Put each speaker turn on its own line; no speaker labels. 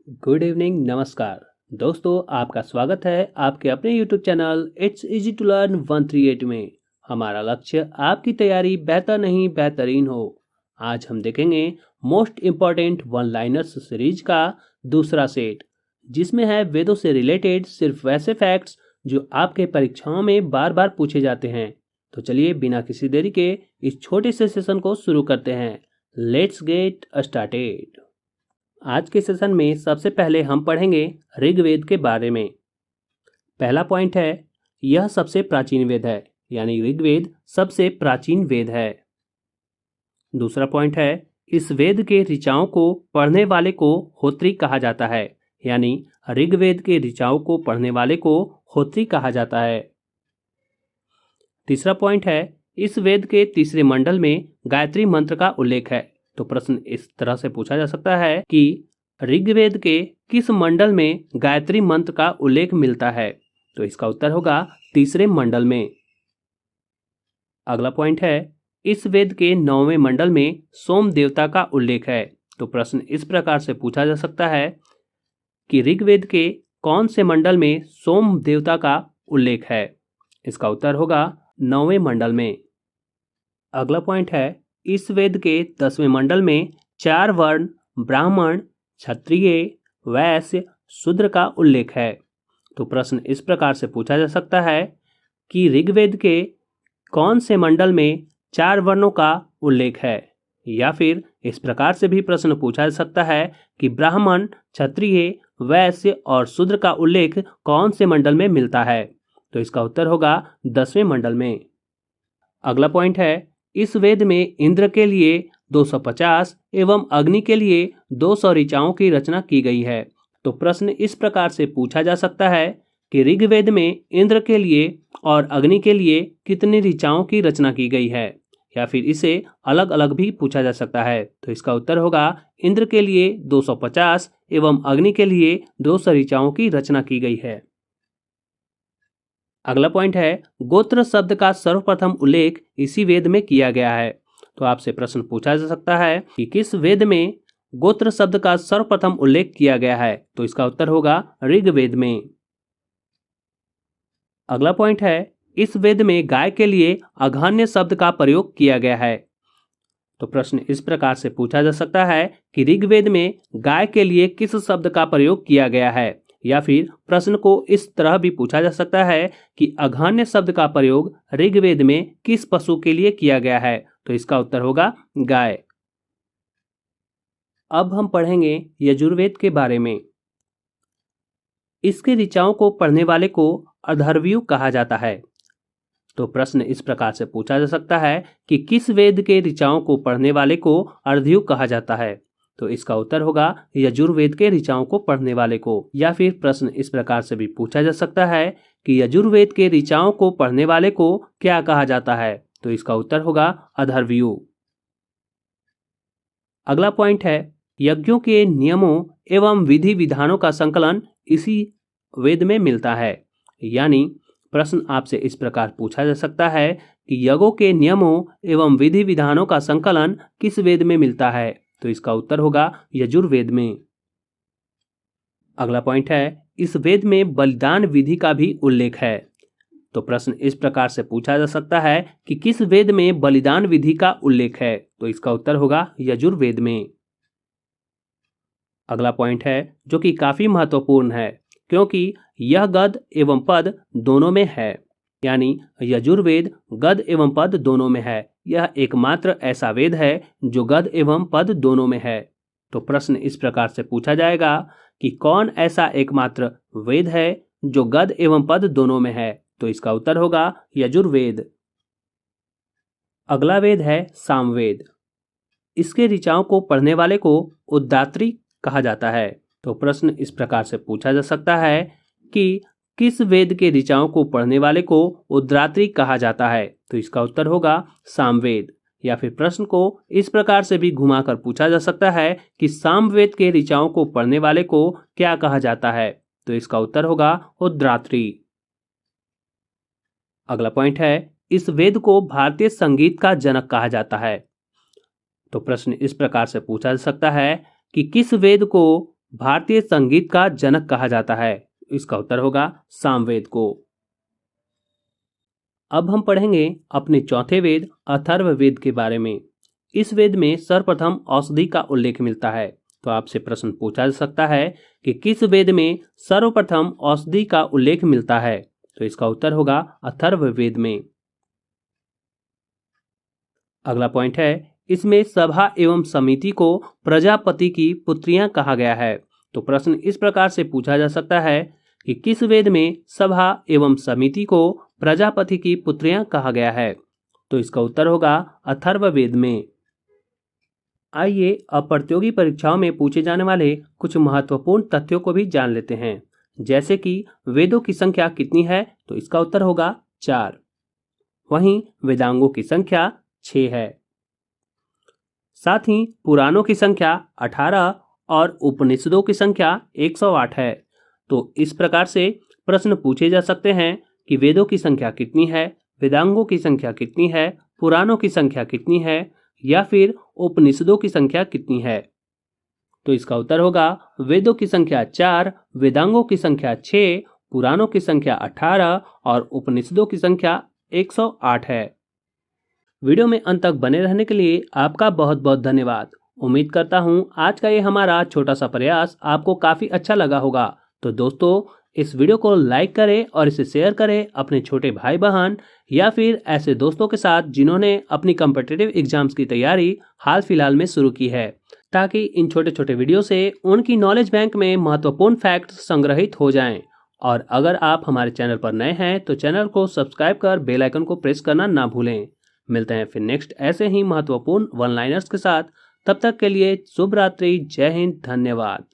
Good evening, नमस्कार दोस्तों। आपका स्वागत है आपके अपने YouTube channel it's easy to learn 138 में। हमारा लक्ष्य आपकी तैयारी बेहतर नहीं बेहतरीन हो। आज हम देखेंगे most important one liners series का दूसरा सेट, जिसमें है वेदों से रिलेटेड सिर्फ वैसे फैक्ट्स जो आपके परीक्षाओं में बार बार पूछे जाते हैं। तो चलिए बिना किसी देरी के इस छोटे से सेशन को शुरू करते हैं। Let's get started. आज के सेशन में सबसे पहले हम पढ़ेंगे ऋग्वेद के बारे में। पहला पॉइंट है, यह सबसे प्राचीन वेद है, यानी ऋग्वेद सबसे प्राचीन वेद है। दूसरा पॉइंट है, इस वेद के ऋचाओं को पढ़ने वाले को होत्री कहा जाता है, यानी ऋग्वेद के ऋचाओं को पढ़ने वाले को होत्री कहा जाता है। तीसरा पॉइंट है, इस वेद के तीसरे मंडल में गायत्री मंत्र का उल्लेख है। तो प्रश्न इस तरह से पूछा जा सकता है कि ऋग्वेद के किस मंडल में गायत्री मंत्र का उल्लेख मिलता है। तो इसका उत्तर होगा तीसरे मंडल में। अगला पॉइंट है, इस वेद के 9वें मंडल में सोम देवता का उल्लेख है। तो प्रश्न इस प्रकार से पूछा जा सकता है कि ऋग्वेद के कौन से मंडल में सोम देवता का उल्लेख है। इसका उत्तर होगा 9वें मंडल में। अगला पॉइंट है, इस वेद के 10वें मंडल में 4 वर्ण ब्राह्मण, क्षत्रिय, वैश्य, शूद्र का उल्लेख है। तो प्रश्न इस प्रकार से पूछा जा सकता है कि ऋग्वेद के कौन से मंडल में 4 वर्णों का उल्लेख है, या फिर इस प्रकार से भी प्रश्न पूछा जा सकता है कि ब्राह्मण, क्षत्रिय, वैश्य और शूद्र का उल्लेख कौन से मंडल में मिलता है। तो इसका उत्तर होगा 10वें मंडल में। अगला पॉइंट है, इस वेद में इंद्र के लिए 250 एवं अग्नि के लिए 200 ऋचाओं की रचना की गई है। तो प्रश्न इस प्रकार से पूछा जा सकता है कि ऋग्वेद में इंद्र के लिए और अग्नि के लिए कितनी ऋचाओं की रचना की गई है, या फिर इसे अलग अलग भी पूछा जा सकता है। तो इसका उत्तर होगा इंद्र के लिए 250 एवं अग्नि के लिए 200 ऋचाओं की रचना की गई है। अगला पॉइंट है, गोत्र शब्द का सर्वप्रथम उल्लेख इसी वेद में किया गया है। तो आपसे प्रश्न पूछा जा सकता है कि किस वेद में गोत्र शब्द का सर्वप्रथम उल्लेख किया गया है। तो इसका उत्तर होगा ऋग्वेद में। अगला पॉइंट है, इस वेद में गाय के लिए अघान्य शब्द का प्रयोग किया गया है। तो प्रश्न इस प्रकार से पूछा जा सकता है कि ऋग्वेद में गाय के लिए किस शब्द का प्रयोग किया गया है, या फिर प्रश्न को इस तरह भी पूछा जा सकता है कि अघान्य शब्द का प्रयोग ऋग्वेद में किस पशु के लिए किया गया है। तो इसका उत्तर होगा गाय। अब हम पढ़ेंगे यजुर्वेद के बारे में। इसके ऋचाओं को पढ़ने वाले को अथर्वयु कहा जाता है। तो प्रश्न इस प्रकार से पूछा जा सकता है कि किस वेद के ऋचाओं को पढ़ने वाले को अथर्वयु कहा जाता है। तो इसका उत्तर होगा यजुर्वेद के ऋचाओं को पढ़ने वाले को। या फिर प्रश्न इस प्रकार से भी पूछा जा सकता है कि यजुर्वेद के ऋचाओं को पढ़ने वाले को क्या कहा जाता है। तो इसका उत्तर होगा अथर्वयु। अगला पॉइंट है, यज्ञों के नियमों एवं विधि विधानों का संकलन इसी वेद में मिलता है। यानी प्रश्न आपसे इस प्रकार पूछा जा सकता है कि यज्ञों के नियमों एवं विधि विधानों का संकलन किस वेद में मिलता है। तो इसका उत्तर होगा यजुर्वेद में। अगला पॉइंट है, इस वेद में बलिदान विधि का भी उल्लेख है। तो प्रश्न इस प्रकार से पूछा जा सकता है कि किस वेद में बलिदान विधि का उल्लेख है। तो इसका उत्तर होगा यजुर्वेद में। अगला पॉइंट है, जो कि काफी महत्वपूर्ण है, क्योंकि यह गद एवं पद दोनों में है। यानी यजुर्वेद गद एवं पद दोनों में है। यह एकमात्र ऐसा वेद है जो गद एवं पद दोनों में है। तो प्रश्न इस प्रकार से पूछा जाएगा कि कौन ऐसा एकमात्र वेद है जो गद एवं पद दोनों में है। तो इसका उत्तर होगा यजुर्वेद। अगला वेद है सामवेद। इसके ऋचाओं को पढ़ने वाले को उद्धात्री कहा जाता है। तो प्रश्न इस प्रकार से पूछा जा सकता है कि किस वेद के ऋचाओं को पढ़ने वाले को उद्धात्री कहा जाता है। तो इसका उत्तर होगा सामवेद। या फिर प्रश्न को इस प्रकार से भी घुमाकर पूछा जा सकता है कि सामवेद के ऋचाओं को पढ़ने वाले को क्या कहा जाता है। तो इसका उत्तर होगा उद्धात्री। अगला पॉइंट है, इस वेद को भारतीय संगीत का जनक कहा जाता है। तो प्रश्न इस प्रकार से पूछा जा सकता है कि किस वेद को भारतीय संगीत का जनक कहा जाता है? इसका उत्तर होगा सामवेद को। अब हम पढ़ेंगे अपने चौथे वेद अथर्ववेद के बारे में। इस वेद में सर्वप्रथम औषधि का उल्लेख मिलता है। तो आपसे प्रश्न पूछा जा सकता है कि किस वेद में सर्वप्रथम औषधि का उल्लेख मिलता है? तो इसका उत्तर होगा अथर्ववेद में। अगला पॉइंट है, इसमें सभा एवं समिति को प्रजापति की पुत्रियां कहा गया है। तो प्रश्न इस प्रकार से पूछा जा सकता है कि किस वेद में सभा एवं समिति को प्रजापति की पुत्रियां कहा गया है? तो इसका उत्तर होगा अथर्ववेद में। आइए अब प्रतियोगी परीक्षाओं में पूछे जाने वाले कुछ महत्वपूर्ण तथ्यों को भी जान लेते हैं, जैसे कि वेदों की संख्या कितनी है? तो इसका उत्तर होगा 4। वहीं वेदांगों की संख्या 6 है। साथ ही पुराणों की संख्या 18 और उपनिषदों की संख्या 108 है। तो इस प्रकार से प्रश्न पूछे जा सकते हैं कि वेदों की संख्या कितनी है, वेदांगों की संख्या कितनी है, पुराणों की संख्या कितनी है, या फिर उपनिषदों की संख्या कितनी है? तो इसका उत्तर होगा वेदों की संख्या 4, वेदांगों की संख्या 6, पुराणों की संख्या 18 और उपनिषदों की संख्या 108 है। वीडियो में अंत तक बने रहने के लिए आपका बहुत बहुत धन्यवाद। उम्मीद करता हूं आज का ये हमारा छोटा सा प्रयास आपको काफी अच्छा लगा होगा। तो दोस्तों, इस वीडियो को लाइक करें और इसे शेयर करें अपने छोटे भाई बहन या फिर ऐसे दोस्तों के साथ जिन्होंने अपनी कॉम्पिटिटिव एग्जाम्स की तैयारी हाल फिलहाल में शुरू की है, ताकि इन छोटे छोटे वीडियो से उनकी नॉलेज बैंक में महत्वपूर्ण फैक्ट्स संग्रहित हो जाएं। और अगर आप हमारे चैनल पर नए हैं तो चैनल को सब्सक्राइब कर बेल आइकन को प्रेस करना ना भूलें। मिलते हैं फिर नेक्स्ट ऐसे ही महत्वपूर्ण वन लाइनर्स के साथ। तब तक के लिए शुभ रात्रि, जय हिंद, धन्यवाद।